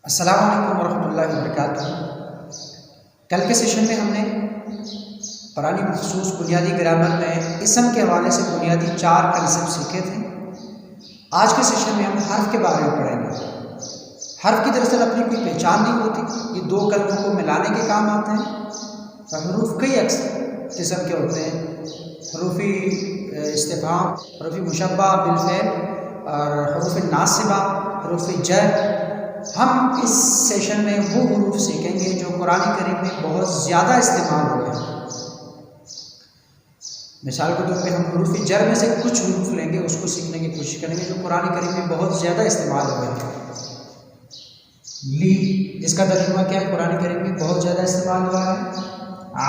अस्सलाम वालेकुम वरहमतुल्लाहि वबरकातुहू। कल के सेशन में हमने पुरानी मखसूस बुनियादी ग्रामर में इसम के हवाले से बुनियादी 4 कंसेप्ट सीखे थे। आज के सेशन में हम हर्फ के बारे में पढ़ेंगे। हर्फ की दरअसल अपनी कोई पहचान नहीं होती, ये 2 कलमों को मिलाने के काम आते हैं। हरूफ कई किस्म के होते हैं, हरूफी इस्तिफ़हाम, हरूफी मुशब्बा बिलफ़ेल और हरूफ नासिबा, हरूफ जर। हम इस सेशन में वो हरूफ सीखेंगे जो कुरान करीम में बहुत ज़्यादा इस्तेमाल हुए हैं। मिसाल के तौर पे हम हरूफ जर में से कुछ हरूफ लेंगे, उसको सीखने की कोशिश करेंगे जो कुरान करीम में बहुत ज़्यादा इस्तेमाल हुए हैं। ली, इसका तर्जुमा क्या है? कुरान करीम में बहुत ज़्यादा इस्तेमाल हुआ है।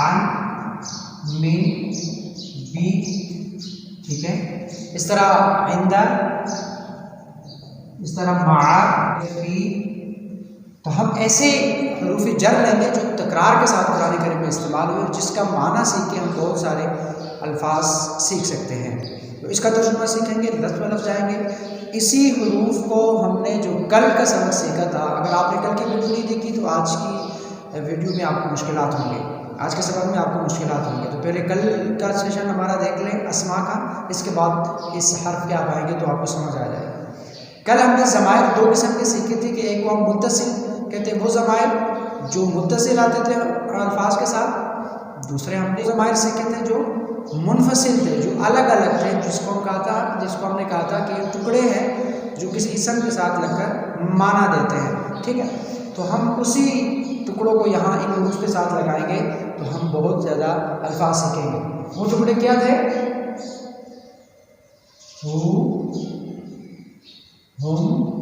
आन, मिन, बी, ठीक है। इस तरह इंदा, इस तरह मा, फी। तो हम ऐसे हरूफ जर लेंगे जो तकरार के साथ कुरान करीम में इस्तेमाल हुए, जिसका माना सीख के हम बहुत सारे अल्फाज सीख सकते हैं। तो इसका तर्जुमा सीखेंगे, लफ्ज़ ब लफ्ज़ जाएंगे। इसी हरूफ को हमने जो कल का सबक सीखा था, अगर आपने कल की वीडियो नहीं देखी तो आज की वीडियो में आपको मुश्किलात होंगे, आज के सबक में आपको मुश्किलात होंगे। तो पहले कल का सेशन हमारा देख लें अस्मा का, इसके बाद इस हर्फ के आप आएंगे तो आपको समझ आ जाएगा। कल हमने ज़मायर 2 किस्म के सीखे थे कि एक को हम मुत्तसिल कहते हैं, वो ज़मायर जो मुत्तसिल आते थे अल्फाज के साथ। दूसरे हमने ज़मायर सीखे थे जो मुनफसिल थे, जो अलग अलग थे, जिसको हमने कहा था कि टुकड़े हैं जो किसी इसम के साथ लगकर माना देते हैं, ठीक है। तो हम उसी टुकड़ों को यहाँ इन हरूफ के साथ लगाएंगे तो हम बहुत ज़्यादा अल्फाज सीखेंगे। वो टुकड़े क्या थे? हु, हुम,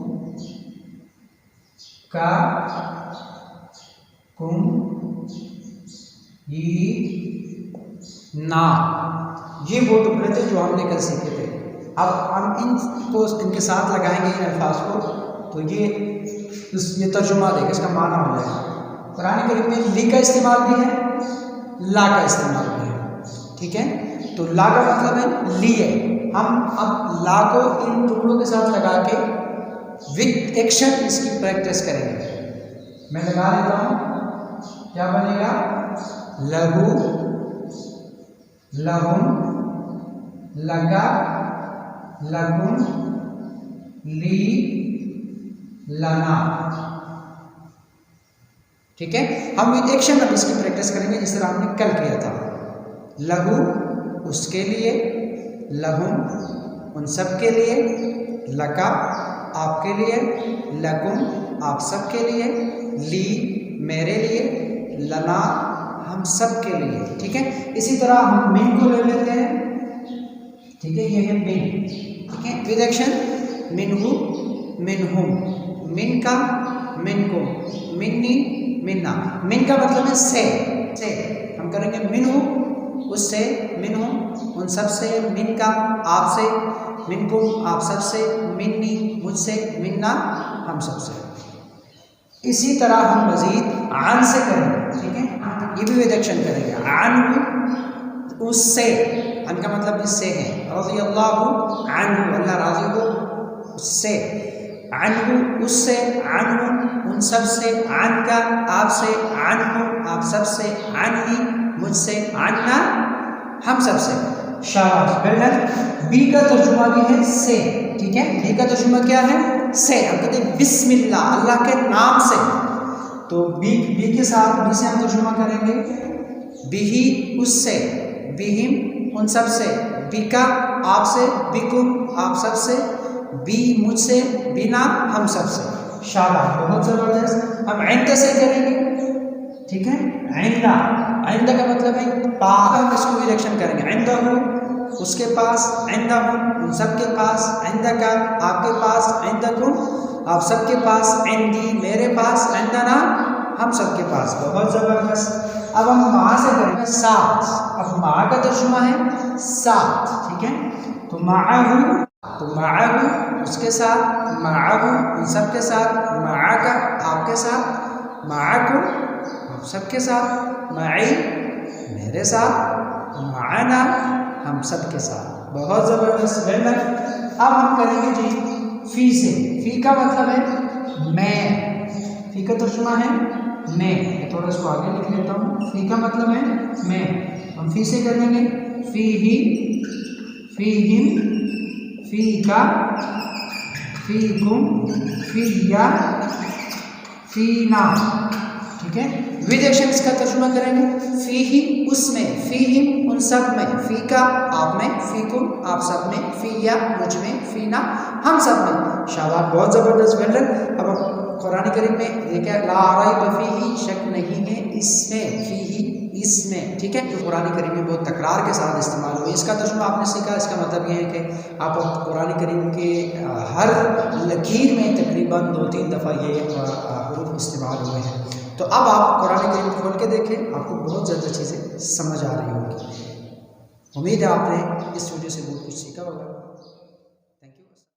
का, कुम, ई, ना। ये वो टुकड़े थे जो हमने कल सीखे थे। अब हम इनके साथ लगाएंगे इन अल्फाज को, तो ये तर्जुमा देगा, इसका माना हो जाएगा। कुरान करीम में ली का इस्तेमाल भी है, ला का इस्तेमाल भी है, ठीक है। तो ला का मतलब है ली है। हम अब ला को इन टुकड़ों के साथ लगा के विद एक्शन इसकी प्रैक्टिस करेंगे। मैं लगा लेता हूँ, क्या बनेगा? लहू, लहुम, लगा, लकुम, ली, लना, ठीक है। हम विद एक्शन अब इसकी प्रैक्टिस करेंगे जिस तरह हमने कल किया था। लहू उसके लिए, लहुम उन सब के लिए, लका आपके लिए, लकुम आप सब के लिए, ली मेरे लिए, लना हम सब के लिए, ठीक है। इसी तरह हम मिन को ले लेते हैं, ठीक है। ये है मिन, ठीक है, विद एक्शन। मिनहु, मिनहुम, मिन का, मिनको, मिन्नी, मिन्ना। मिन का मतलब है से हम करेंगे मिनहु उससे, मिनहुम उन सब से, मिन का आपसे, मिनकुम आप सब से, मिन्नी मुझसे, मिन्ना हम सब से। इसी तरह हम मजीद आन से करेंगे, ठीक है। ये भी विद एक्शन करेंगे। आन उससे, अन का मतलब इससे है। रज़ी अल्लाहु अन्हु, अल्लाह राज़ी हो उससे। अन्हु उससे, अन्हु उन सब से, आन का आपसे, अन्हु आप सब से, अन्नी मुझसे, अन्ना हम सब से। शाबाश, वेल डन। बी का तर्जुमा भी है से, ठीक है। बी का तर्जुमा क्या है? से। हम कहते हैं बिस्मिल्लाह, अल्लाह के नाम से। तो बी के साथ, बी से हम तर्जुमा करेंगे बिही उससे, बिहिम उन सब से, बिका आपसे, बिकुम आप सब से, बी मुझसे, बिना हम सब से। शाबाश, बहुत ज़बरदस्त। हम आइंदा से करेंगे, ठीक है। आइंदा, आइंदा का मतलब है पास, हम इसको रिएक्शन करेंगे। आइंदा हूँ उसके पास, आइंदा हूँ उन सब के पास, आइंदा का आपके पास, आइंदा कुम आप सब के पास, आइंदी मेरे पास, आइंदा ना हम सब के पास। बहुत ज़बरदस्त। अब हम माँ से करेंगे साथ। अब माँ का तर्जुमा है साथ, ठीक है। तो माअहू, तो माअहू उसके साथ, माअहू उन सब के साथ, माअका आपके साथ, माअकुम आप सबके साथ, माई मेरे साथ, माना हम सब के साथ। बहुत ज़बरदस्त, वेल डन। अब हम करेंगे जी फी से। फी का मतलब है मैं, फी का तर्जुमा है मैं, थोड़ा इसको आगे लिख लेता हूँ। फी का मतलब है मैं, हम फी से कर देंगे फी ही, फी हिम, फी का, फी कुम, फी या, फी ना। ठीक है, विद एक्शंस का तर्जुमा करेंगे फी ही उसमें, फी हिम उन सब में, फी का आप में, फी कुम आप सब में, फी या मुझ में, फी ना हम सब में। शाबाश, बहुत जबरदस्त वेल डन। अब कुरान करीम में देखा ला रैब फीही, शक नहीं है इसमें, फीही इसमें। ठीक है, तो कुरान करीम में बहुत तकरार के साथ इस्तेमाल हुई। इसका तर्जुमा आपने सीखा, इसका मतलब ये है कि आप कुरान करीम के हर लकीर में तकरीबन 2-3 दफ़ा ये हरूफ इस्तेमाल हुए हैं। तो अब आप कुरान करीम खोल के देखें, आपको बहुत ज़्यादा चीज़ें समझ आ रही होंगी। उम्मीद है आपने इस वीडियो से बहुत कुछ सीखा होगा।